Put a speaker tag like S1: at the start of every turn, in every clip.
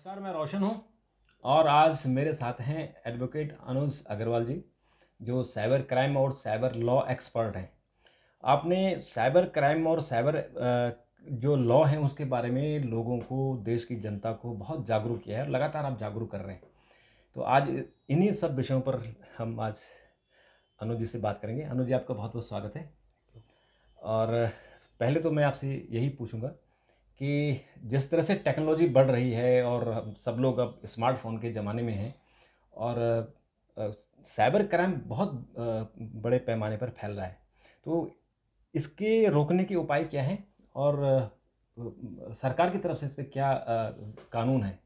S1: नमस्कार, मैं रोशन हूँ और आज मेरे साथ हैं एडवोकेट अनुज अग्रवाल जी, जो साइबर क्राइम और साइबर लॉ एक्सपर्ट हैं। आपने साइबर क्राइम और साइबर जो लॉ हैं उसके बारे में लोगों को, देश की जनता को बहुत जागरूक किया है और लगातार आप जागरूक कर रहे हैं। तो आज इन्हीं सब विषयों पर हम आज अनुज जी से बात करेंगे। अनुज जी, आपका बहुत बहुत स्वागत है। और पहले तो मैं आपसे यही पूछूंगा कि जिस तरह से टेक्नोलॉजी बढ़ रही है और हम सब लोग अब स्मार्टफोन के ज़माने में हैं और अ, साइबर क्राइम बहुत बड़े पैमाने पर फैल रहा है, तो इसके रोकने के उपाय क्या हैं और सरकार की तरफ से इस पे क्या कानून है?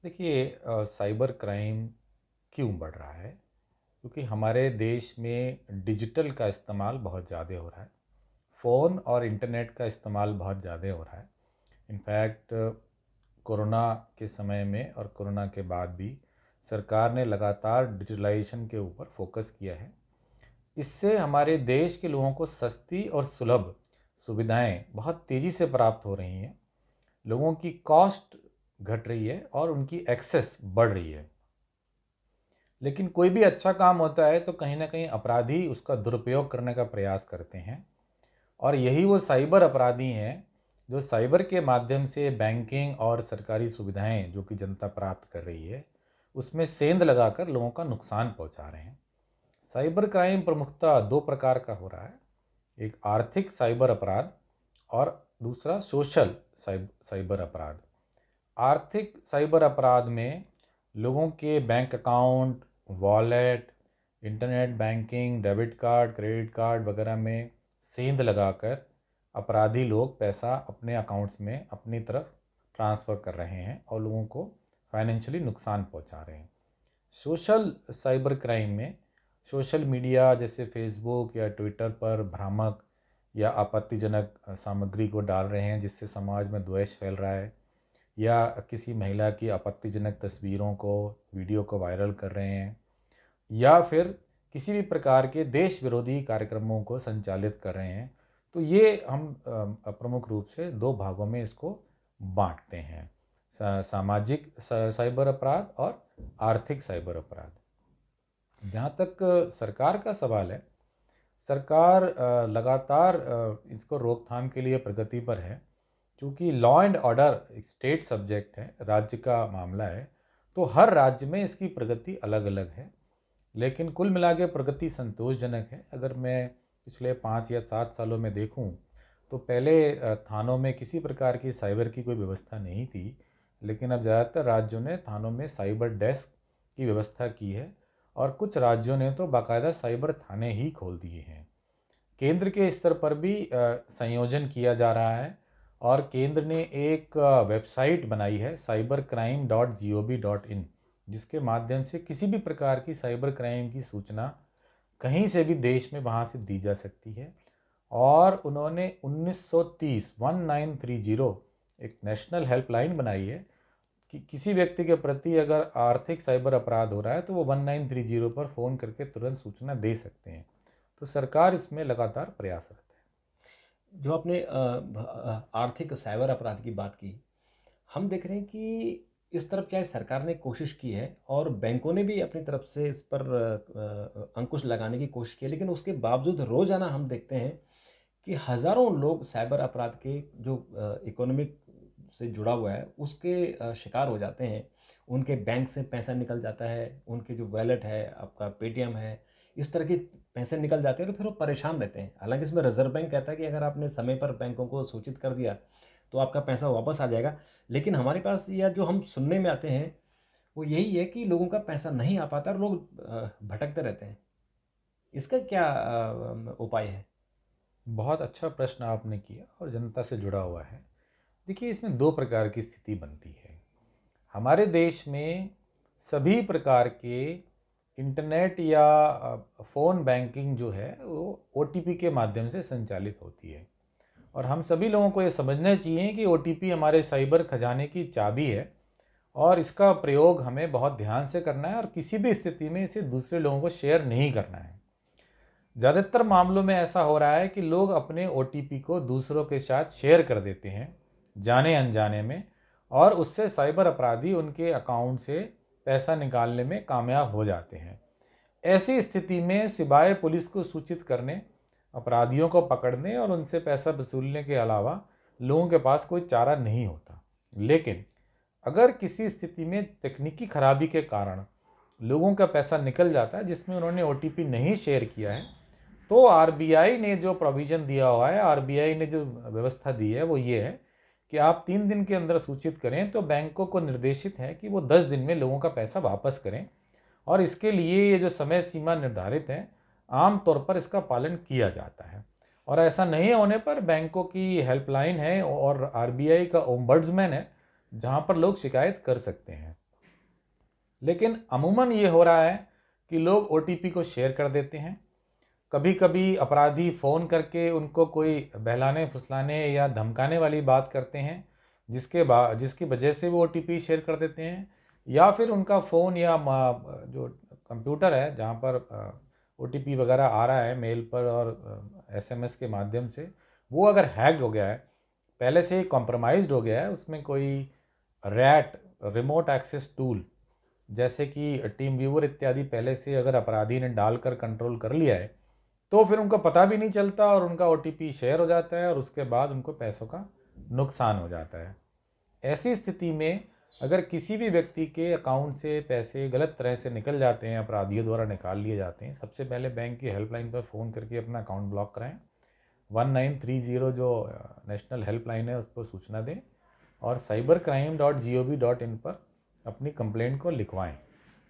S2: देखिए, साइबर क्राइम क्यों बढ़ रहा है? क्योंकि हमारे देश में डिजिटल का इस्तेमाल बहुत ज़्यादा हो रहा है। फ़ोन और इंटरनेट का इस्तेमाल बहुत ज़्यादा हो रहा है। इनफैक्ट कोरोना के समय में और कोरोना के बाद भी सरकार ने लगातार डिजिटलाइजेशन के ऊपर फोकस किया है। इससे हमारे देश के लोगों को सस्ती और सुलभ सुविधाएं बहुत तेज़ी से प्राप्त हो रही हैं। लोगों की कॉस्ट घट रही है और उनकी एक्सेस बढ़ रही है। लेकिन कोई भी अच्छा काम होता है तो कहीं ना कहीं अपराधी उसका दुरुपयोग करने का प्रयास करते हैं, और यही वो साइबर अपराधी हैं जो साइबर के माध्यम से बैंकिंग और सरकारी सुविधाएं जो कि जनता प्राप्त कर रही है उसमें सेंध लगाकर लोगों का नुकसान पहुंचा रहे हैं। साइबर क्राइम प्रमुखतः दो प्रकार का हो रहा है। एक आर्थिक साइबर अपराध और दूसरा सोशल साइबर अपराध। आर्थिक साइबर अपराध में लोगों के bank account, wallet, internet banking, debit card, credit card वगैरह में सेंध लगाकर अपराधी लोग पैसा अपने अकाउंट्स में अपनी तरफ ट्रांसफ़र कर रहे हैं और लोगों को फाइनेंशियली नुकसान पहुंचा रहे हैं। सोशल साइबर क्राइम में सोशल मीडिया जैसे फेसबुक या ट्विटर पर भ्रामक या आपत्तिजनक सामग्री को डाल रहे हैं जिससे समाज में द्वेष फैल रहा है, या किसी महिला की आपत्तिजनक तस्वीरों को, वीडियो को वायरल कर रहे हैं, या फिर किसी भी प्रकार के देश विरोधी कार्यक्रमों को संचालित कर रहे हैं। तो ये हम प्रमुख रूप से दो भागों में इसको बांटते हैं: सामाजिक साइबर अपराध और आर्थिक साइबर अपराध। जहाँ तक सरकार का सवाल है, सरकार लगातार इसको रोकथाम के लिए प्रगति पर है। क्योंकि लॉ एंड ऑर्डर एक स्टेट सब्जेक्ट है, राज्य का मामला है, तो हर राज्य में इसकी प्रगति अलग अलग है। लेकिन कुल मिला के प्रगति संतोषजनक है। अगर मैं पिछले 5 या 7 सालों में देखूं तो पहले थानों में किसी प्रकार की साइबर की कोई व्यवस्था नहीं थी, लेकिन अब ज़्यादातर राज्यों ने थानों में साइबर डेस्क की व्यवस्था की है, और कुछ राज्यों ने तो बाकायदा साइबर थाने ही खोल दिए हैं। केंद्र के स्तर पर भी संयोजन किया जा रहा है, और केंद्र ने एक वेबसाइट बनाई है cybercrime.gov.in, जिसके माध्यम से किसी भी प्रकार की साइबर क्राइम की सूचना कहीं से भी देश में वहाँ से दी जा सकती है। और उन्होंने 1930 एक नेशनल हेल्पलाइन बनाई है कि किसी व्यक्ति के प्रति अगर आर्थिक साइबर अपराध हो रहा है तो वो 1930 पर फ़ोन करके तुरंत सूचना दे सकते हैं। तो सरकार इसमें लगातार प्रयासरत है।
S1: जो आपने आर्थिक साइबर अपराध की बात की, हम देख रहे हैं कि इस तरफ चाहे सरकार ने कोशिश की है और बैंकों ने भी अपनी तरफ से इस पर अंकुश लगाने की कोशिश की है, लेकिन उसके बावजूद रोज़ाना हम देखते हैं कि हज़ारों लोग साइबर अपराध के जो इकोनॉमिक से जुड़ा हुआ है उसके शिकार हो जाते हैं। उनके बैंक से पैसा निकल जाता है, उनके जो वॉलेट है, आपका पेटीएम है, इस तरह के पैसे निकल जाते हैं, तो फिर वो परेशान रहते हैं। हालांकि इसमें रिजर्व बैंक कहता है कि अगर आपने समय पर बैंकों को सूचित कर दिया तो आपका पैसा वापस आ जाएगा, लेकिन हमारे पास या जो हम सुनने में आते हैं वो यही है कि लोगों का पैसा नहीं आ पाता और लोग भटकते रहते हैं। इसका क्या उपाय है?
S2: बहुत अच्छा प्रश्न आपने किया और जनता से जुड़ा हुआ है। देखिए, इसमें दो प्रकार की स्थिति बनती है। हमारे देश में सभी प्रकार के इंटरनेट या फ़ोन बैंकिंग जो है वो ओटीपी के माध्यम से संचालित होती है, और हम सभी लोगों को ये समझना चाहिए कि ओटीपी हमारे साइबर खजाने की चाबी है, और इसका प्रयोग हमें बहुत ध्यान से करना है और किसी भी स्थिति में इसे दूसरे लोगों को शेयर नहीं करना है। ज़्यादातर मामलों में ऐसा हो रहा है कि लोग अपने ओटीपी को दूसरों के साथ शेयर कर देते हैं, जाने अनजाने में, और उससे साइबर अपराधी उनके अकाउंट से पैसा निकालने में कामयाब हो जाते हैं। ऐसी स्थिति में सिवाय पुलिस को सूचित करने, अपराधियों को पकड़ने और उनसे पैसा वसूलने के अलावा लोगों के पास कोई चारा नहीं होता। लेकिन अगर किसी स्थिति में तकनीकी खराबी के कारण लोगों का पैसा निकल जाता है जिसमें उन्होंने ओटीपी नहीं शेयर किया है, तो आरबीआई ने जो प्रोविज़न दिया हुआ है, आरबीआई ने जो व्यवस्था दी है वो ये है कि आप 3 दिन के अंदर सूचित करें तो बैंकों को निर्देशित है कि वो 10 दिन में लोगों का पैसा वापस करें। और इसके लिए ये जो समय सीमा निर्धारित है, आम तौर पर इसका पालन किया जाता है। और ऐसा नहीं होने पर बैंकों की हेल्पलाइन है और आरबीआई का ओम्बड्समैन है, जहां पर लोग शिकायत कर सकते हैं। लेकिन अमूमन ये हो रहा है कि लोग ओटीपी को शेयर कर देते हैं। कभी कभी अपराधी फ़ोन करके उनको कोई बहलाने फुसलाने या धमकाने वाली बात करते हैं, जिसकी वजह से वो ओटीपी शेयर कर देते हैं। या फिर उनका फ़ोन या जो कंप्यूटर है जहाँ पर ओटीपी वगैरह आ रहा है मेल पर और एसएमएस के माध्यम से, वो अगर हैक्ड हो गया है, पहले से ही कॉम्प्रोमाइज़्ड हो गया है, उसमें कोई रैट रिमोट एक्सेस टूल जैसे कि टीम व्यूअर इत्यादि पहले से अगर अपराधी ने डालकर कंट्रोल कर लिया है, तो फिर उनको पता भी नहीं चलता और उनका ओटीपी शेयर हो जाता है और उसके बाद उनको पैसों का नुकसान हो जाता है। ऐसी स्थिति में अगर किसी भी व्यक्ति के अकाउंट से पैसे गलत तरह से निकल जाते हैं, अपराधियों द्वारा निकाल लिए जाते हैं, सबसे पहले बैंक की हेल्पलाइन पर फ़ोन करके अपना अकाउंट ब्लॉक कराएं। 1930 जो नेशनल हेल्पलाइन है उस पर सूचना दें और cybercrime.gov.in पर अपनी कंप्लेंट को लिखवाएं,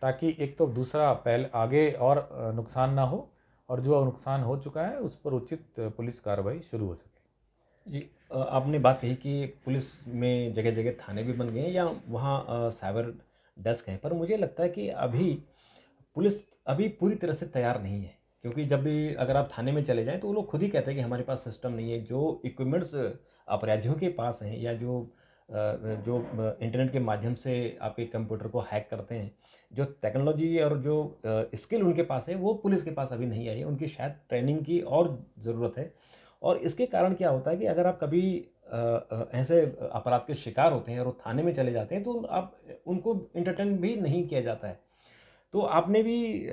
S2: ताकि एक तो दूसरा पहले आगे और नुकसान ना हो और जो नुकसान हो चुका है उस पर उचित पुलिस कार्रवाई शुरू हो सके।
S1: जी, आपने बात कही कि पुलिस में जगह जगह थाने भी बन गए हैं या वहाँ साइबर डेस्क है, पर मुझे लगता है कि अभी पुलिस अभी पूरी तरह से तैयार नहीं है, क्योंकि जब भी अगर आप थाने में चले जाएं तो वो लोग खुद ही कहते हैं कि हमारे पास सिस्टम नहीं है। जो इक्विपमेंट्स अपराधियों के पास हैं या जो इंटरनेट के माध्यम से आपके कंप्यूटर को हैक करते हैं, जो टेक्नोलॉजी और जो स्किल उनके पास है, वो पुलिस के पास अभी नहीं आई है। उनकी शायद ट्रेनिंग की और ज़रूरत है। और इसके कारण क्या होता है कि अगर आप कभी ऐसे अपराध के शिकार होते हैं और वो थाने में चले जाते हैं, तो आप उनको एंटरटेन भी नहीं किया जाता है। तो आपने भी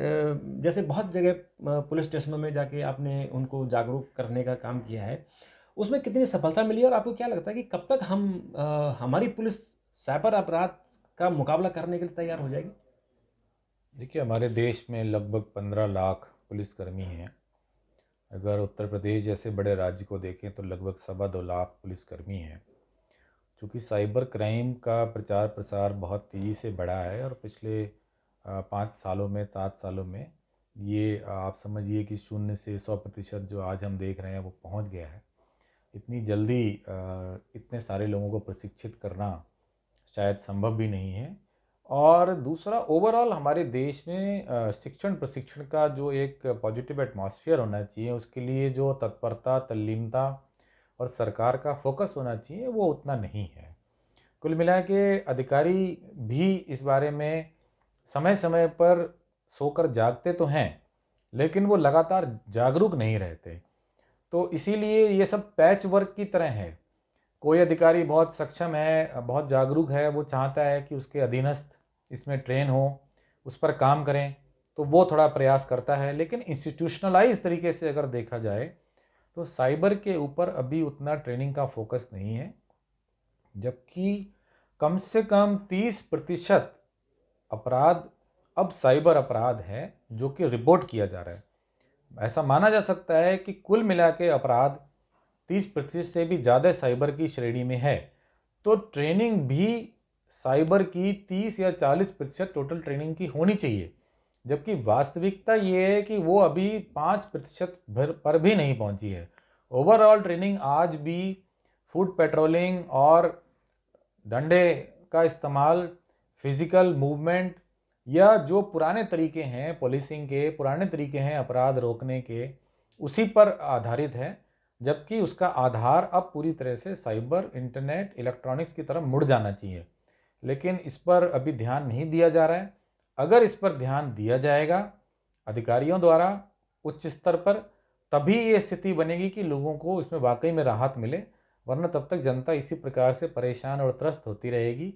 S1: जैसे बहुत जगह पुलिस स्टेशनों में जाके आपने उनको जागरूक करने का काम किया है, उसमें कितनी सफलता मिली और आपको क्या लगता है कि कब तक हमारी पुलिस साइबर अपराध का मुकाबला करने के लिए तैयार हो जाएगी?
S2: देखिए, हमारे देश में लगभग 15 लाख पुलिसकर्मी हैं। अगर उत्तर प्रदेश जैसे बड़े राज्य को देखें तो लगभग 2.25 लाख पुलिसकर्मी हैं। चूँकि साइबर क्राइम का प्रचार प्रसार बहुत तेज़ी से बढ़ा है और पिछले 5 सालों में 7 सालों में ये आप समझिए कि 0 से 100% जो आज हम देख रहे हैं वो पहुंच गया है। इतनी जल्दी इतने सारे लोगों को प्रशिक्षित करना शायद संभव भी नहीं है। और दूसरा, ओवरऑल हमारे देश में शिक्षण प्रशिक्षण का जो एक पॉजिटिव एटमॉस्फेयर होना चाहिए, उसके लिए जो तत्परता, तल्लीनता और सरकार का फोकस होना चाहिए, वो उतना नहीं है। कुल मिला के अधिकारी भी इस बारे में समय समय पर सोकर जागते तो हैं, लेकिन वो लगातार जागरूक नहीं रहते। तो इसीलिए ये सब पैच वर्क की तरह है। कोई अधिकारी बहुत सक्षम है, बहुत जागरूक है, वो चाहता है कि उसके अधीनस्थ इसमें ट्रेन हो, उस पर काम करें, तो वो थोड़ा प्रयास करता है। लेकिन इंस्टीट्यूशनलाइज तरीके से अगर देखा जाए तो साइबर के ऊपर अभी उतना ट्रेनिंग का फोकस नहीं है, जबकि कम से कम 30% अपराध अब साइबर अपराध है जो कि रिपोर्ट किया जा रहा है। ऐसा माना जा सकता है कि कुल मिला के अपराध 30% से भी ज़्यादा साइबर की श्रेणी में है। तो ट्रेनिंग भी साइबर की 30 या 40% टोटल ट्रेनिंग की होनी चाहिए, जबकि वास्तविकता ये है कि वो अभी 5% पर भी नहीं पहुंची है। ओवरऑल ट्रेनिंग आज भी फुट पेट्रोलिंग और डंडे का इस्तेमाल, फिजिकल मूवमेंट या जो पुराने तरीके हैं पुलिसिंग के, पुराने तरीके हैं अपराध रोकने के, उसी पर आधारित है। जबकि उसका आधार अब पूरी तरह से साइबर, इंटरनेट, इलेक्ट्रॉनिक्स की तरफ मुड़ जाना चाहिए, लेकिन इस पर अभी ध्यान नहीं दिया जा रहा है। अगर इस पर ध्यान दिया जाएगा अधिकारियों द्वारा उच्च स्तर पर, तभी ये स्थिति बनेगी कि लोगों को इसमें वाकई में राहत मिले वरना तब तक जनता इसी प्रकार से परेशान और त्रस्त होती रहेगी।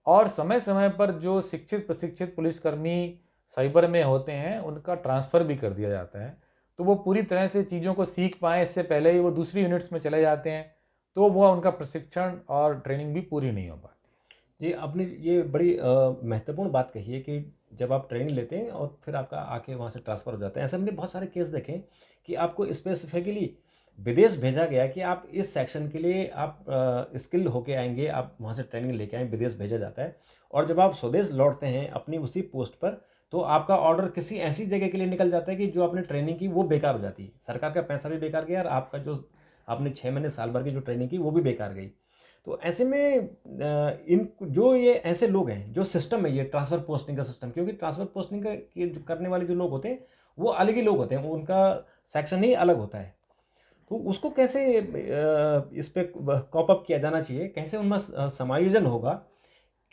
S2: और समय समय पर जो शिक्षित प्रशिक्षित पुलिसकर्मी साइबर में होते हैं उनका ट्रांसफ़र भी कर दिया जाता है, तो वो पूरी तरह से चीज़ों को सीख पाएँ इससे पहले ही वो दूसरी यूनिट्स में चले जाते हैं, तो वो उनका प्रशिक्षण और ट्रेनिंग भी पूरी नहीं हो पाती।
S1: जी, आपने ये बड़ी महत्वपूर्ण बात कही है कि जब आप ट्रेनिंग लेते हैं और फिर आपका आके वहाँ से ट्रांसफ़र हो जाता है। ऐसे हमने बहुत सारे केस देखे हैं कि आपको स्पेसिफ़िकली विदेश भेजा गया कि आप इस सेक्शन के लिए आप स्किल्ड होके आएँगे, आप वहाँ से ट्रेनिंग लेके आएँ, विदेश भेजा जाता है। और जब आप स्वदेश लौटते हैं अपनी उसी पोस्ट पर, तो आपका ऑर्डर किसी ऐसी जगह के लिए निकल जाता है कि जो आपने ट्रेनिंग की वो बेकार हो जाती है। सरकार का पैसा भी बेकार गया और आपका जो आपने 6 महीने, साल भर की जो ट्रेनिंग की वो भी बेकार गई। तो ऐसे में इन जो ये ऐसे लोग हैं जो सिस्टम है ये ट्रांसफ़र पोस्टिंग का सिस्टम, क्योंकि ट्रांसफ़र पोस्टिंग का के जो करने वाले जो लोग होते हैं वो अलग ही लोग होते हैं, उनका सेक्शन ही अलग होता है। तो उसको कैसे इस पे कॉप अप किया जाना चाहिए, कैसे उनमें समायोजन होगा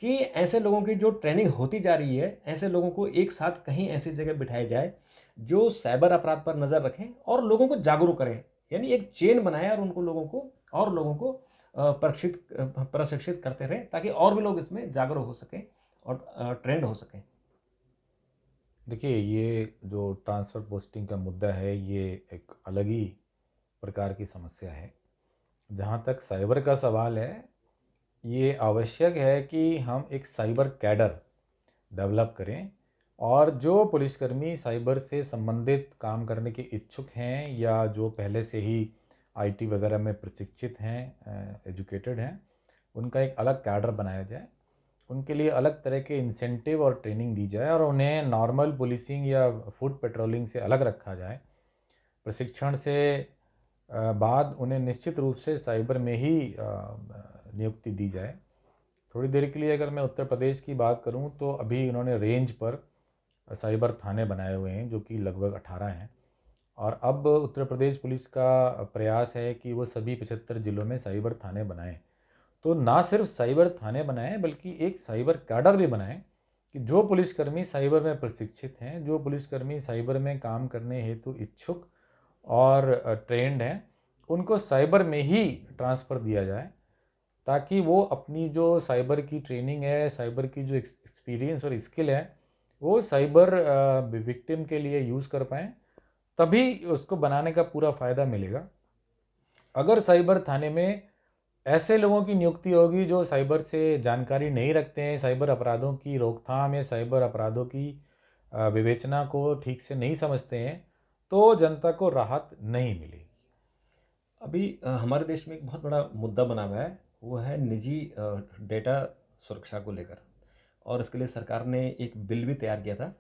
S1: कि ऐसे लोगों की जो ट्रेनिंग होती जा रही है, ऐसे लोगों को एक साथ कहीं ऐसी जगह बिठाया जाए जो साइबर अपराध पर नज़र रखें और लोगों को जागरूक करें। यानी एक चेन बनाएँ और उनको लोगों को और लोगों को प्रशिक्षित करते रहें ताकि और भी लोग इसमें जागरूक हो सकें और ट्रेंड हो सकें।
S2: देखिए, ये जो ट्रांसफ़र पोस्टिंग का मुद्दा है, ये एक अलग ही प्रकार की समस्या है। जहाँ तक साइबर का सवाल है, ये आवश्यक है कि हम एक साइबर कैडर डेवलप करें और जो पुलिसकर्मी साइबर से संबंधित काम करने के इच्छुक हैं या जो पहले से ही आईटी वगैरह में प्रशिक्षित हैं, एजुकेटेड हैं, उनका एक अलग कैडर बनाया जाए। उनके लिए अलग तरह के इंसेंटिव और ट्रेनिंग दी जाए और उन्हें नॉर्मल पुलिसिंग या फुट पेट्रोलिंग से अलग रखा जाए। प्रशिक्षण से बाद उन्हें निश्चित रूप से साइबर में ही नियुक्ति दी जाए। थोड़ी देर के लिए अगर मैं उत्तर प्रदेश की बात करूं तो अभी उन्होंने रेंज पर साइबर थाने बनाए हुए हैं जो कि लगभग 18 हैं। और अब उत्तर प्रदेश पुलिस का प्रयास है कि वो सभी 75 जिलों में साइबर थाने बनाएं। तो ना सिर्फ साइबर थाने बनाएं बल्कि एक साइबर कैडर भी बनाएं कि जो पुलिसकर्मी साइबर में प्रशिक्षित हैं, जो पुलिसकर्मी साइबर में काम करने हेतु इच्छुक और ट्रेंड हैं, उनको साइबर में ही ट्रांसफ़र दिया जाए ताकि वो अपनी जो साइबर की ट्रेनिंग है, साइबर की जो एक्सपीरियंस और स्किल है, वो साइबर विक्टिम के लिए यूज़ कर पाएँ, तभी उसको बनाने का पूरा फ़ायदा मिलेगा। अगर साइबर थाने में ऐसे लोगों की नियुक्ति होगी जो साइबर से जानकारी नहीं रखते हैं, साइबर अपराधों की रोकथाम या साइबर अपराधों की विवेचना को ठीक से नहीं समझते हैं, तो जनता को राहत नहीं मिलेगी।
S1: अभी हमारे देश में एक बहुत बड़ा मुद्दा बना हुआ है, वो है निजी डेटा सुरक्षा को लेकर। और इसके लिए सरकार ने एक बिल भी तैयार किया था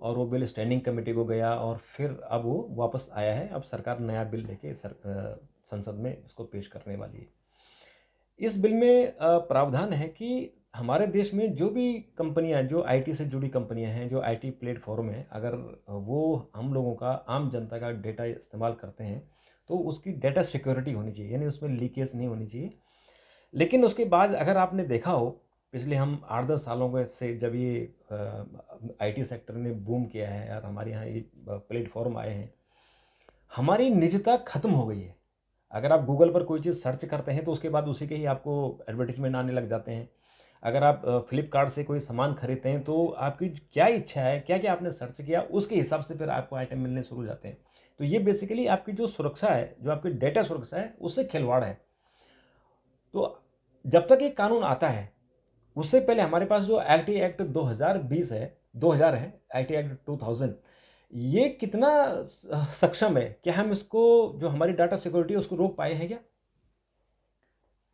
S1: और वो बिल स्टैंडिंग कमेटी को गया और फिर अब वो वापस आया है। अब सरकार नया बिल लेके संसद में उसको पेश करने वाली है। इस बिल में प्रावधान है कि हमारे देश में जो भी कंपनियां, जो आईटी से जुड़ी कंपनियां हैं, जो आईटी प्लेटफॉर्म हैं, अगर वो हम लोगों का, आम जनता का डेटा इस्तेमाल करते हैं तो उसकी डेटा सिक्योरिटी होनी चाहिए, यानी उसमें लीकेज नहीं होनी चाहिए। लेकिन उसके बाद अगर आपने देखा हो, पिछले हम 8-10 सालों के से जब ये आईटी सेक्टर ने बूम किया है और हमारे यहाँ ये प्लेटफॉर्म आए हैं, हमारी निजता खत्म हो गई है। अगर आप गूगल पर कोई चीज़ सर्च करते हैं तो उसके बाद उसी के ही आपको एडवर्टीजमेंट आने लग जाते हैं। अगर आप फ्लिपकार्ट से कोई सामान खरीदते हैं तो आपकी क्या इच्छा है, क्या क्या आपने सर्च किया, उसके हिसाब से फिर आपको आइटम मिलने शुरू हो जाते हैं। तो ये बेसिकली आपकी जो सुरक्षा है, जो आपकी डेटा सुरक्षा है, उससे खिलवाड़ है। तो जब तक ये कानून आता है, उससे पहले हमारे पास जो आईटी एक्ट 2020 है, 2000 है, आईटी एक्ट 2000, ये कितना सक्षम है? क्या हम इसको, जो हमारी डाटा सिक्योरिटी है, उसको रोक पाए हैं क्या?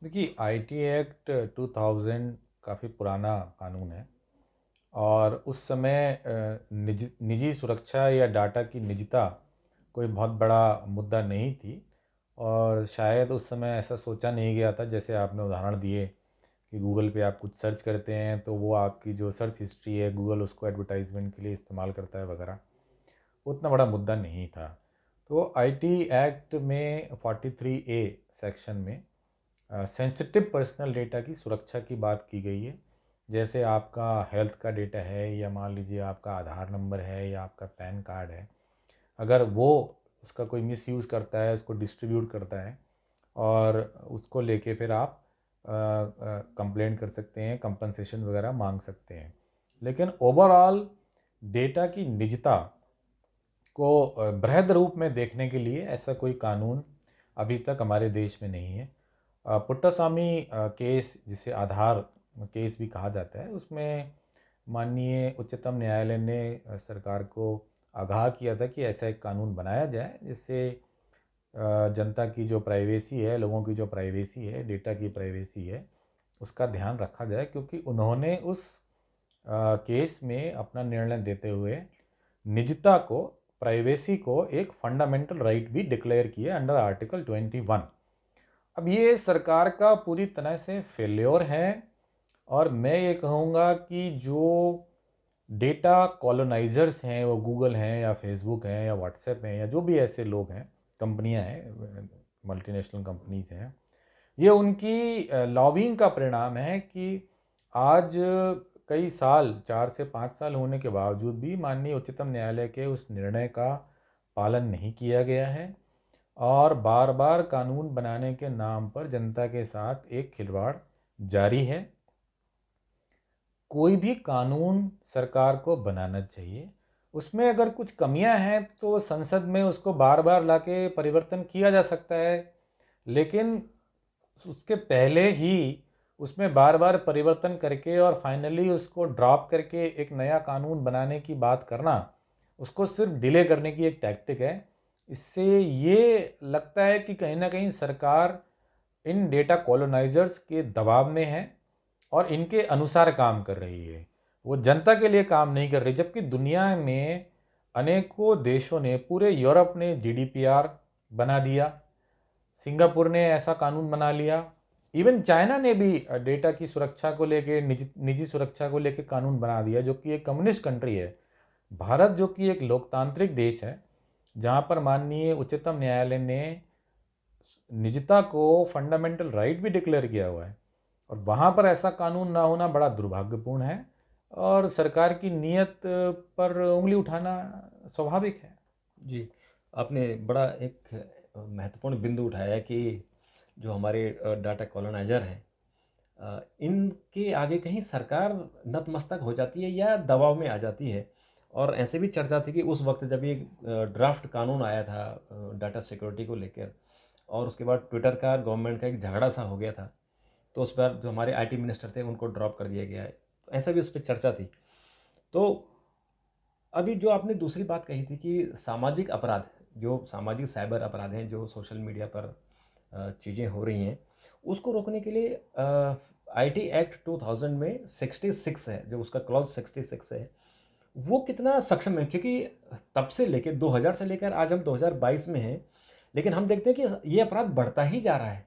S2: देखिए, आईटी एक्ट 2000 काफ़ी पुराना कानून है और उस समय निजी सुरक्षा या डाटा की निजता कोई बहुत बड़ा मुद्दा नहीं थी और शायद उस समय ऐसा सोचा नहीं गया था। जैसे आपने उदाहरण दिए कि गूगल पे आप कुछ सर्च करते हैं तो वो आपकी जो सर्च हिस्ट्री है, गूगल उसको एडवर्टाइजमेंट के लिए इस्तेमाल करता है वगैरह, उतना बड़ा मुद्दा नहीं था। तो आईटी एक्ट में 43A सेक्शन में सेंसिटिव पर्सनल डेटा की सुरक्षा की बात की गई है। जैसे आपका हेल्थ का डेटा है या मान लीजिए आपका आधार नंबर है या आपका पैन कार्ड है, अगर वो उसका कोई मिसयूज़ करता है, उसको डिस्ट्रीब्यूट करता है और उसको लेके फिर आप कंप्लेंट कर सकते हैं, कंपनसेशन वगैरह मांग सकते हैं। लेकिन ओवरऑल डेटा की निजता को बृहद रूप में देखने के लिए ऐसा कोई कानून अभी तक हमारे देश में नहीं है। पुट्टास्वामी केस, जिसे आधार केस भी कहा जाता है, उसमें माननीय उच्चतम न्यायालय ने सरकार को आगाह किया था कि ऐसा एक कानून बनाया जाए जिससे जनता की जो प्राइवेसी है, लोगों की जो प्राइवेसी है, डेटा की प्राइवेसी है, उसका ध्यान रखा जाए। क्योंकि उन्होंने उस केस में अपना निर्णय देते हुए निजता को, प्राइवेसी को एक फंडामेंटल राइट भी डिक्लेयर किया अंडर आर्टिकल 21। अब ये सरकार का पूरी तरह से फेल्योर है। और मैं ये कहूँगा कि जो डेटा कॉलोनाइजर्स हैं, वो गूगल हैं या फेसबुक हैं या व्हाट्सएप हैं या जो भी ऐसे लोग हैं, कंपनियां हैं, मल्टीनेशनल कंपनीज हैं, ये उनकी लॉबिंग का परिणाम है कि आज कई साल, 4 से 5 साल होने के बावजूद भी माननीय उच्चतम न्यायालय के उस निर्णय का पालन नहीं किया गया है और बार बार कानून बनाने के नाम पर जनता के साथ एक खिलवाड़ जारी है। कोई भी कानून सरकार को बनाना चाहिए, उसमें अगर कुछ कमियां हैं तो संसद में उसको बार बार लाके परिवर्तन किया जा सकता है। लेकिन उसके पहले ही उसमें बार बार परिवर्तन करके और फाइनली उसको ड्रॉप करके एक नया कानून बनाने की बात करना, उसको सिर्फ डिले करने की एक टैक्टिक है। इससे ये लगता है कि कहीं ना कहीं सरकार इन डेटा कॉलोनाइजर्स के दबाव में है और इनके अनुसार काम कर रही है, वो जनता के लिए काम नहीं कर रही। जबकि दुनिया में अनेकों देशों ने, पूरे यूरोप ने जीडीपीआर बना दिया, सिंगापुर ने ऐसा कानून बना लिया, इवन चाइना ने भी डेटा की सुरक्षा को लेके, निजी सुरक्षा को लेके कानून बना दिया, जो कि एक कम्युनिस्ट कंट्री है। भारत जो कि एक लोकतांत्रिक देश है, जहाँ पर माननीय उच्चतम न्यायालय ने निजता को फंडामेंटल राइट भी डिक्लेयर किया हुआ है, और वहाँ पर ऐसा कानून ना होना बड़ा दुर्भाग्यपूर्ण है और सरकार की नीयत पर उंगली उठाना स्वाभाविक है।
S1: जी, आपने बड़ा एक महत्वपूर्ण बिंदु उठाया है कि जो हमारे डाटा कॉलोनाइजर हैं, इनके आगे कहीं सरकार नतमस्तक हो जाती है या दबाव में आ जाती है। और ऐसे भी चर्चा थी कि उस वक्त जब ये ड्राफ्ट कानून आया था डाटा सिक्योरिटी को लेकर, और उसके बाद ट्विटर का गवर्नमेंट का एक झगड़ा सा हो गया था, तो उस पर जो हमारे आईटी मिनिस्टर थे उनको ड्रॉप कर दिया गया है, तो ऐसा भी उस पर चर्चा थी। तो अभी जो आपने दूसरी बात कही थी कि सामाजिक अपराध, जो सामाजिक साइबर अपराध हैं, जो सोशल मीडिया पर चीज़ें हो रही हैं, उसको रोकने के लिए आईटी एक्ट 2000 में 66 है, जो उसका क्लॉज 66 है, वो कितना सक्षम है? क्योंकि तब से लेकर 2000 से लेकर आज हम 2022 में हैं, लेकिन हम देखते हैं कि ये अपराध बढ़ता ही जा रहा है।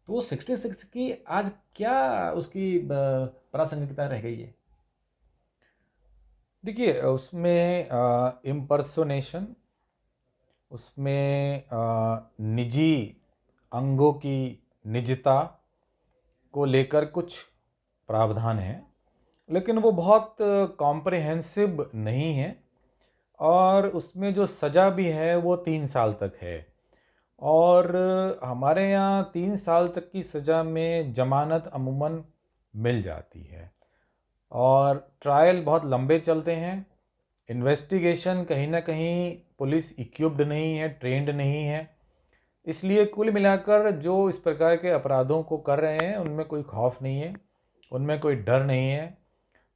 S1: तो वो 66 की आज क्या उसकी प्रासंगिकता रह गई है?
S2: देखिए, उसमें इम्पर्सोनेशन, उसमें निजी अंगों की निजता को लेकर कुछ प्रावधान है, लेकिन वो बहुत कॉम्प्रिहेंसिव नहीं है। और उसमें जो सज़ा भी है वो 3 साल तक है, और हमारे यहाँ 3 साल तक की सज़ा में जमानत अमूमन मिल जाती है, और ट्रायल बहुत लंबे चलते हैं। इन्वेस्टिगेशन कहीं ना कहीं पुलिस इक्विप्ड नहीं है, ट्रेंड नहीं है। इसलिए कुल मिलाकर जो इस प्रकार के अपराधों को कर रहे हैं उनमें कोई खौफ नहीं है, उनमें कोई डर नहीं है।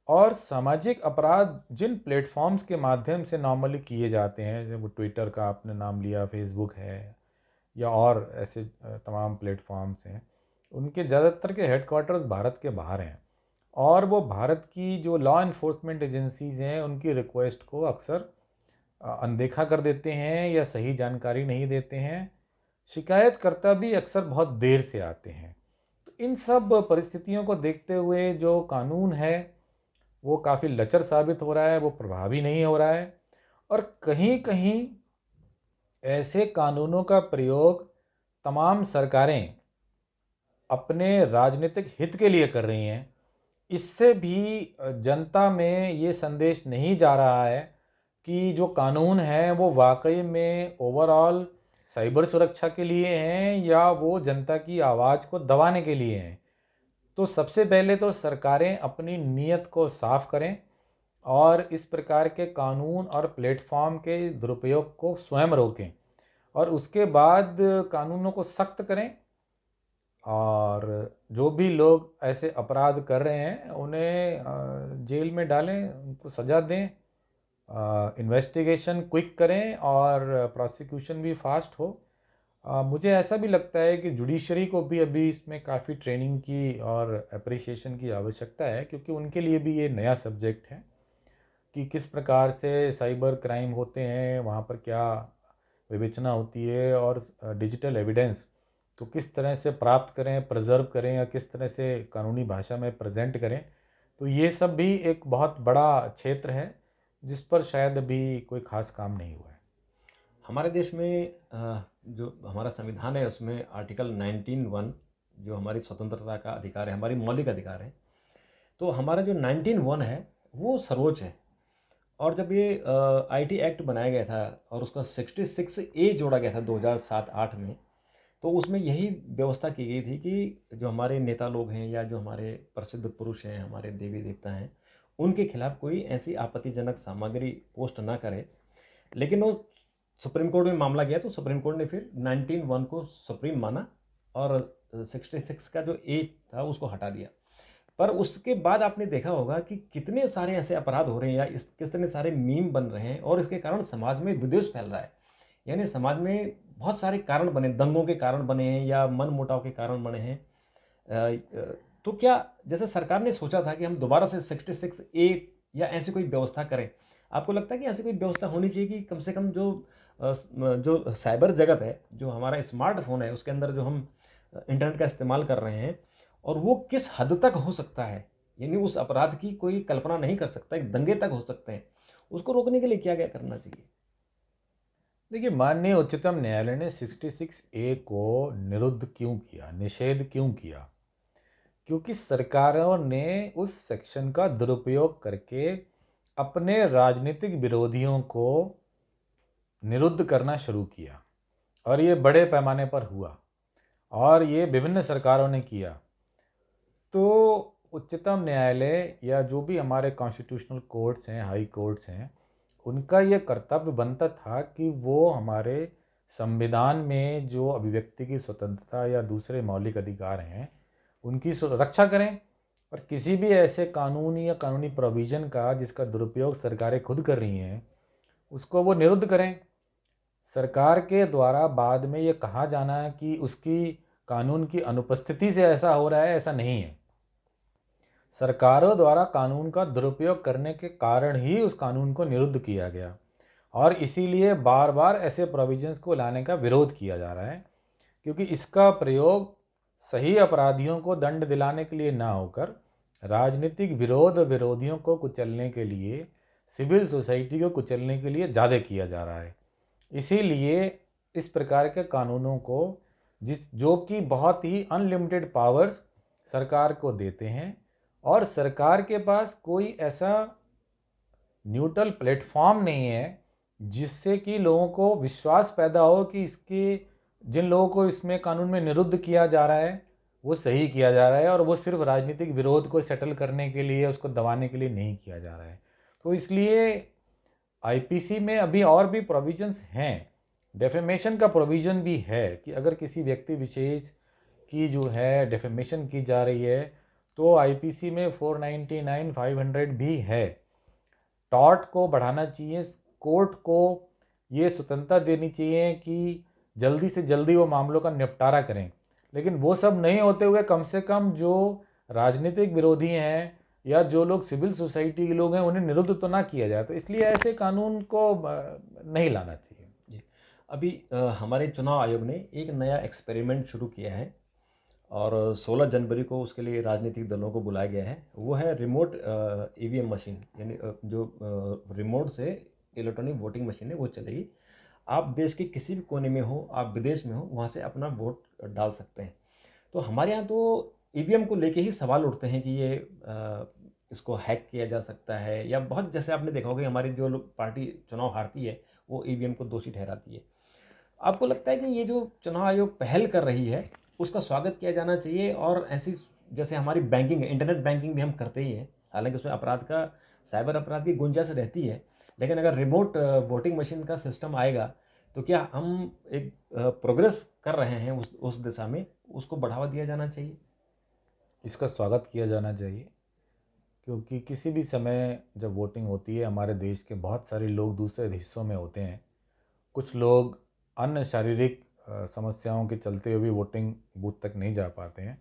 S2: और सामाजिक अपराध जिन प्लेटफॉर्म्स के माध्यम से नॉर्मली किए जाते हैं, जैसे वो ट्विटर का आपने नाम लिया, फेसबुक है या और ऐसे तमाम प्लेटफॉर्म्स हैं, उनके ज़्यादातर के हेडक्वार्टर्स भारत के बाहर हैं, और वो भारत की जो लॉ इन्फोर्समेंट एजेंसीज हैं उनकी रिक्वेस्ट को अक्सर अनदेखा कर देते हैं या सही जानकारी नहीं देते हैं। शिकायतकर्ता भी अक्सर बहुत देर से आते हैं। तो इन सब परिस्थितियों को देखते हुए जो कानून है वो काफ़ी लचर साबित हो रहा है, वो प्रभावी नहीं हो रहा है। और कहीं कहीं ऐसे कानूनों का प्रयोग तमाम सरकारें अपने राजनीतिक हित के लिए कर रही हैं। इससे भी जनता में ये संदेश नहीं जा रहा है कि जो कानून है वो वाकई में ओवरऑल साइबर सुरक्षा के लिए हैं या वो जनता की आवाज़ को दबाने के लिए हैं। तो सबसे पहले तो सरकारें अपनी नीयत को साफ करें और इस प्रकार के कानून और प्लेटफॉर्म के दुरुपयोग को स्वयं रोकें, और उसके बाद कानूनों को सख्त करें, और जो भी लोग ऐसे अपराध कर रहे हैं उन्हें जेल में डालें, उनको सज़ा दें, इन्वेस्टिगेशन क्विक करें और प्रोसिक्यूशन भी फास्ट हो। मुझे ऐसा भी लगता है कि जुडिशरी को भी अभी इसमें काफ़ी ट्रेनिंग की और अप्रिसिएशन की आवश्यकता है, क्योंकि उनके लिए भी ये नया सब्जेक्ट है कि किस प्रकार से साइबर क्राइम होते हैं, वहाँ पर क्या विवेचना होती है, और डिजिटल एविडेंस को किस तरह से प्राप्त करें, प्रिजर्व करें, या किस तरह से कानूनी भाषा में प्रेजेंट करें। तो ये सब भी एक बहुत बड़ा क्षेत्र है जिस पर शायद अभी कोई खास काम नहीं हुआ है।
S1: हमारे देश में जो हमारा संविधान है उसमें आर्टिकल 19(1) जो हमारी स्वतंत्रता का अधिकार है, हमारी मौलिक अधिकार है, तो हमारा जो 19(1) है वो सर्वोच्च है। और जब ये आईटी एक्ट बनाया गया था और उसका 66A जोड़ा गया था 2007-8 में, तो उसमें यही व्यवस्था की गई थी कि जो हमारे नेता लोग हैं या जो हमारे प्रसिद्ध पुरुष हैं, हमारे देवी देवता हैं, उनके खिलाफ कोई ऐसी आपत्तिजनक सामग्री पोस्ट ना करे। लेकिन वो सुप्रीम कोर्ट में मामला गया तो सुप्रीम कोर्ट ने फिर 19(1) को सुप्रीम माना और 66 का जो ए था उसको हटा दिया। पर उसके बाद आपने देखा होगा कि कितने सारे ऐसे अपराध हो रहे हैं या कितने सारे मीम बन रहे हैं और इसके कारण समाज में विद्वेष फैल रहा है। यानी समाज में बहुत सारे कारण बने, दंगों के कारण बने हैं या मन मुटाव के कारण बने हैं। तो क्या जैसे सरकार ने सोचा था कि हम दोबारा से 66A या ऐसी कोई व्यवस्था करें, आपको लगता है कि ऐसी कोई व्यवस्था होनी चाहिए कि कम से कम जो साइबर जगत है, जो हमारा स्मार्टफोन है, उसके अंदर जो हम इंटरनेट का इस्तेमाल कर रहे हैं, और वो किस हद तक हो सकता है, यानी उस अपराध की कोई कल्पना नहीं कर सकता, एक दंगे तक हो सकते हैं, उसको रोकने के लिए क्या क्या करना चाहिए?
S2: देखिए, माननीय उच्चतम न्यायालय ने 66A को निरुद्ध क्यों किया, निषेध क्यों किया? क्योंकि सरकारों ने उस सेक्शन का दुरुपयोग करके अपने राजनीतिक विरोधियों को निरुद्ध करना शुरू किया, और ये बड़े पैमाने पर हुआ, और ये विभिन्न सरकारों ने किया। तो उच्चतम न्यायालय या जो भी हमारे कॉन्स्टिट्यूशनल कोर्ट्स हैं, हाई कोर्ट्स हैं, उनका ये कर्तव्य बनता था कि वो हमारे संविधान में जो अभिव्यक्ति की स्वतंत्रता या दूसरे मौलिक अधिकार हैं उनकी रक्षा करें, और किसी भी ऐसे कानून या कानूनी प्रोविज़न का जिसका दुरुपयोग सरकारें खुद कर रही हैं उसको वो निरुद्ध करें। सरकार के द्वारा बाद में ये कहा जाना है कि उसकी कानून की अनुपस्थिति से ऐसा हो रहा है, ऐसा नहीं है। सरकारों द्वारा कानून का दुरुपयोग करने के कारण ही उस कानून को निरुद्ध किया गया, और इसीलिए बार बार ऐसे प्रोविजंस को लाने का विरोध किया जा रहा है, क्योंकि इसका प्रयोग सही अपराधियों को दंड दिलाने के लिए ना होकर राजनीतिक विरोधियों को कुचलने के लिए, सिविल सोसाइटी को कुचलने के लिए ज़्यादा किया जा रहा है। इसीलिए इस प्रकार के कानूनों को जो कि बहुत ही अनलिमिटेड पावर्स सरकार को देते हैं, और सरकार के पास कोई ऐसा न्यूट्रल प्लेटफॉर्म नहीं है जिससे कि लोगों को विश्वास पैदा हो कि इसके जिन लोगों को इसमें कानून में निरुद्ध किया जा रहा है वो सही किया जा रहा है, और वो सिर्फ राजनीतिक विरोध को सेटल करने के लिए, उसको दबाने के लिए नहीं किया जा रहा है। तो इसलिए आईपीसी में अभी और भी प्रोविजंस हैं, डेफेमेशन का प्रोविज़न भी है कि अगर किसी व्यक्ति विशेष की जो है डेफेमेशन की जा रही है तो आईपीसी में 499, 500 भी है। टॉर्ट को बढ़ाना चाहिए, कोर्ट को ये स्वतंत्रता देनी चाहिए कि जल्दी से जल्दी वो मामलों का निपटारा करें, लेकिन वो सब नहीं होते हुए कम से कम जो राजनीतिक विरोधी हैं या जो लोग सिविल सोसाइटी के लोग हैं उन्हें निरुद्ध तो ना किया जाए। तो इसलिए ऐसे कानून को नहीं लाना चाहिए।
S1: जी, अभी हमारे चुनाव आयोग ने एक नया एक्सपेरिमेंट शुरू किया है और 16 जनवरी को उसके लिए राजनीतिक दलों को बुलाया गया है। वो है रिमोट ईवीएम मशीन, यानी जो रिमोट से इलेक्ट्रॉनिक वोटिंग मशीन है वो चलेगी। आप देश के किसी भी कोने में हो, आप विदेश में हो, वहाँ से अपना वोट डाल सकते हैं। तो हमारे यहाँ तो ईवीएम को लेके ही सवाल उठते हैं कि ये इसको हैक किया जा सकता है, या बहुत जैसे आपने देखा होगा कि हमारी जो लोग पार्टी चुनाव हारती है वो ईवीएम को दोषी ठहराती है। आपको लगता है कि ये जो चुनाव आयोग पहल कर रही है उसका स्वागत किया जाना चाहिए, और ऐसी जैसे हमारी बैंकिंग है, इंटरनेट बैंकिंग भी हम करते ही हैं, हालांकि उसमें अपराध का, साइबर अपराध की गुंजाइश रहती है, लेकिन अगर रिमोट वोटिंग मशीन का सिस्टम आएगा तो क्या हम एक प्रोग्रेस कर रहे हैं उस दिशा में, उसको बढ़ावा दिया जाना चाहिए?
S2: इसका स्वागत किया जाना चाहिए, क्योंकि किसी भी समय जब वोटिंग होती है, हमारे देश के बहुत सारे लोग दूसरे हिस्सों में होते हैं। कुछ लोग अन्य शारीरिक समस्याओं के चलते हुए वोटिंग बूथ तक नहीं जा पाते हैं,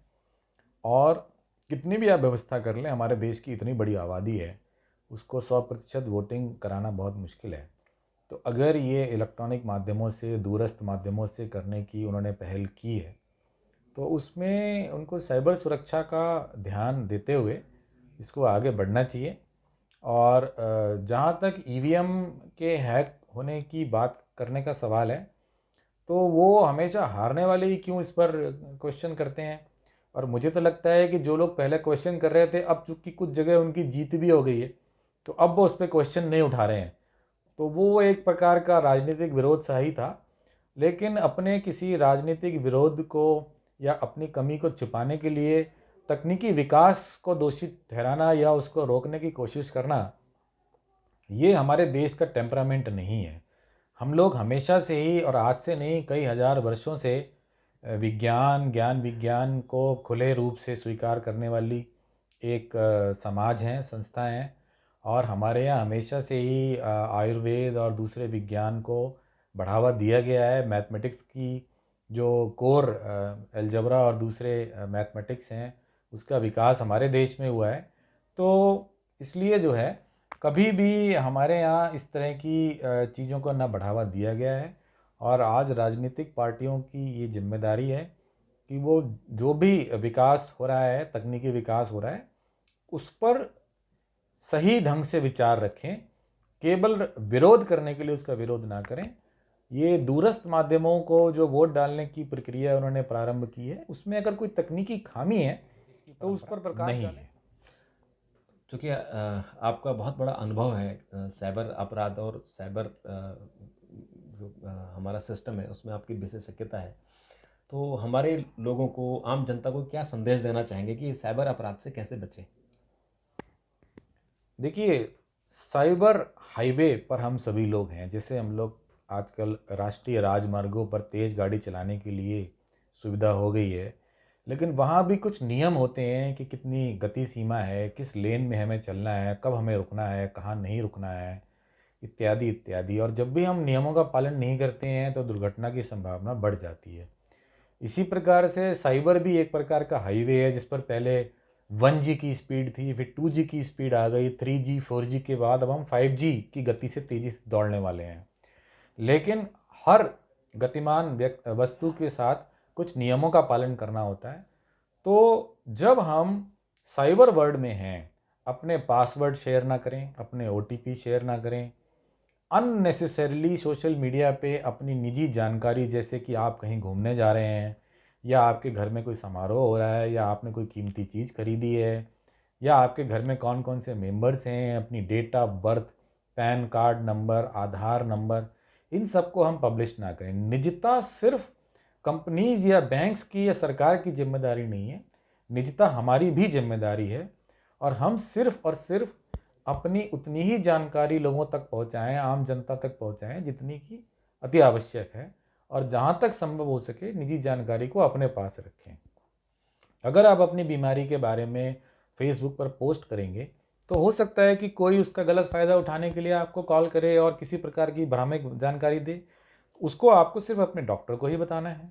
S2: और कितनी भी आप व्यवस्था कर लें, हमारे देश की इतनी बड़ी आबादी है, उसको 100% वोटिंग कराना बहुत मुश्किल है। तो अगर ये इलेक्ट्रॉनिक माध्यमों से, दूरस्थ माध्यमों से करने की उन्होंने पहल की है, तो उसमें उनको साइबर सुरक्षा का ध्यान देते हुए इसको आगे बढ़ना चाहिए। और जहाँ तक ईवीएम के हैक होने की बात करने का सवाल है, तो वो हमेशा हारने वाले ही क्यों इस पर क्वेश्चन करते हैं। और मुझे तो लगता है कि जो लोग पहले क्वेश्चन कर रहे थे, अब चूंकि कुछ जगह उनकी जीत भी हो गई है, तो अब वो उस पर क्वेश्चन नहीं उठा रहे हैं। तो वो एक प्रकार का राजनीतिक विरोध सा ही था। लेकिन अपने किसी राजनीतिक विरोध को या अपनी कमी को छुपाने के लिए तकनीकी विकास को दोषी ठहराना या उसको रोकने की कोशिश करना, ये हमारे देश का टेम्परामेंट नहीं है। हम लोग हमेशा से ही, और आज से नहीं, कई हजार वर्षों से विज्ञान को खुले रूप से स्वीकार करने वाली एक समाज हैं, संस्था हैं। और हमारे यहाँ हमेशा से ही आयुर्वेद और दूसरे विज्ञान को बढ़ावा दिया गया है। मैथमेटिक्स की जो कोर अलजेब्रा और दूसरे मैथमेटिक्स हैं, उसका विकास हमारे देश में हुआ है। तो इसलिए जो है, कभी भी हमारे यहाँ इस तरह की चीज़ों को ना बढ़ावा दिया गया है। और आज राजनीतिक पार्टियों की ये जिम्मेदारी है कि वो जो भी विकास हो रहा है, तकनीकी विकास हो रहा है, उस पर सही ढंग से विचार रखें। केवल विरोध करने के लिए उसका विरोध ना करें। ये दूरस्थ माध्यमों को जो वोट डालने की प्रक्रिया उन्होंने प्रारंभ की है, उसमें अगर कोई तकनीकी खामी है तो उस पर प्रकाश नहीं है।
S1: चूँकि आपका बहुत बड़ा अनुभव है साइबर अपराध और साइबर जो हमारा सिस्टम है उसमें आपकी विशेषज्ञता है, तो हमारे लोगों को, आम जनता को क्या संदेश देना चाहेंगे कि साइबर अपराध से कैसे बचें?
S2: देखिए, साइबर हाईवे पर हम सभी लोग हैं। जैसे हम लोग आजकल राष्ट्रीय राजमार्गों पर तेज़ गाड़ी चलाने के लिए सुविधा हो गई है, लेकिन वहाँ भी कुछ नियम होते हैं कि कितनी गति सीमा है, किस लेन में हमें चलना है, कब हमें रुकना है, कहाँ नहीं रुकना है, इत्यादि इत्यादि। और जब भी हम नियमों का पालन नहीं करते हैं तो दुर्घटना की संभावना बढ़ जाती है। इसी प्रकार से साइबर भी एक प्रकार का हाईवे है, जिस पर पहले 1G की स्पीड थी, फिर 2G की स्पीड आ गई, 3G 4G के बाद अब हम 5G की गति से तेज़ी से दौड़ने वाले हैं। लेकिन हर गतिमान वस्तु के साथ कुछ नियमों का पालन करना होता है। तो जब हम साइबर वर्ल्ड में हैं, अपने पासवर्ड शेयर ना करें, अपने OTP शेयर ना करें, अननेसेसरीली सोशल मीडिया पे अपनी निजी जानकारी, जैसे कि आप कहीं घूमने जा रहे हैं, या आपके घर में कोई समारोह हो रहा है, या आपने कोई कीमती चीज़ खरीदी है, या आपके घर में कौन कौन से मेंबर्स हैं, अपनी date of birth, PAN card number, Aadhaar number, इन सबको हम पब्लिश ना करें। निजता सिर्फ कंपनीज या बैंक्स की या सरकार की जिम्मेदारी नहीं है, निजता हमारी भी जिम्मेदारी है। और हम सिर्फ और सिर्फ अपनी उतनी ही जानकारी लोगों तक पहुंचाएं, आम जनता तक पहुंचाएं, जितनी की अति आवश्यक है। और जहां तक संभव हो सके निजी जानकारी को अपने पास रखें। अगर आप अपनी बीमारी के बारे में फेसबुक पर पोस्ट करेंगे, तो हो सकता है कि कोई उसका गलत फ़ायदा उठाने के लिए आपको कॉल करे और किसी प्रकार की भ्रामक जानकारी दे। उसको आपको सिर्फ अपने डॉक्टर को ही बताना है।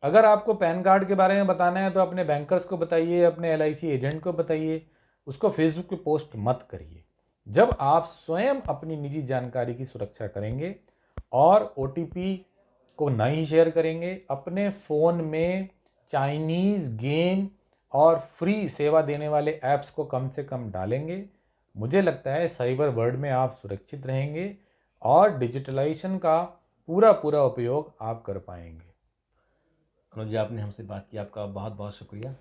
S2: अगर आपको पैन कार्ड के बारे में बताना है तो अपने बैंकर्स को बताइए, अपने LIC एजेंट को बताइए। उसको फेसबुक पे पोस्ट मत करिए। जब आप स्वयं अपनी निजी जानकारी की सुरक्षा करेंगे और OTP को ना ही शेयर करेंगे, अपने फ़ोन में चाइनीज़ गेम और फ्री सेवा देने वाले ऐप्स को कम से कम डालेंगे, मुझे लगता है साइबर वर्ल्ड में आप सुरक्षित रहेंगे और डिजिटलाइजेशन का पूरा पूरा उपयोग आप कर पाएंगे।
S1: अनुज जी, आपने हमसे बात की, आपका बहुत बहुत शुक्रिया।